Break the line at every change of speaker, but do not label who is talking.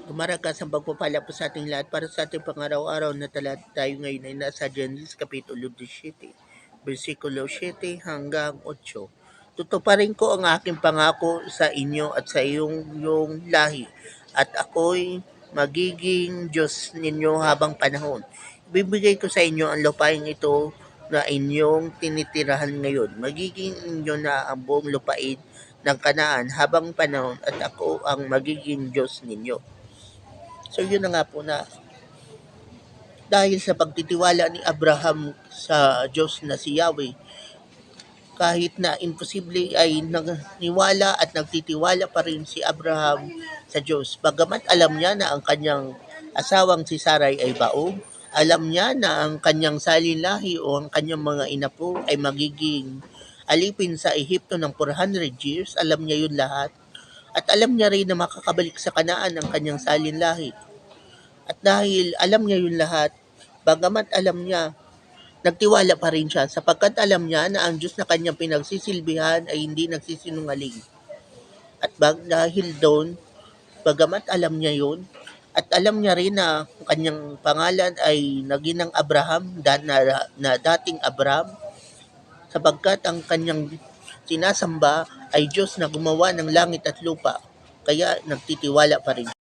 Dumaraga sa pagpapala po sa ating lahat para sa ating pangaraw-araw na talata tayo ngayon ay nasa Genesis Kapitulo 17, versikulo 7 hanggang 8. Tutuparin ko ang aking pangako sa inyo at sa iyong lahi at ako'y magiging Diyos ninyo habang panahon. Ibibigay ko sa inyo ang lupain ito na inyong tinitirahan ngayon. Magiging inyo na ang buong lupain ng Kanaan habang panahon at ako ang magiging Diyos ninyo. So yun na nga po na dahil sa pagtitiwala ni Abraham sa Diyos na si Yahweh, kahit na imposible ay nagniwala at nagtitiwala pa rin si Abraham sa Diyos. Bagamat alam niya na ang kanyang asawang si Sarai ay baog, alam niya na ang kanyang salinlahi o ang kanyang mga inapo ay magiging alipin sa Ehipto ng 400 years, alam niya yun lahat. At alam niya rin na makakabalik sa Kanaan ang kanyang salinlahi. At dahil alam niya yun lahat, bagamat alam niya, nagtiwala pa rin siya sapagkat alam niya na ang Diyos na kanyang pinagsisilbihan ay hindi nagsisinungaling. At dahil doon, bagamat alam niya yun, at alam niya rin na ang kanyang pangalan ay naginang Abraham na dating Abraham sapagkat ang kanyang sinasamba ay Diyos na gumawa ng langit at lupa. Kaya nagtitiwala pa rin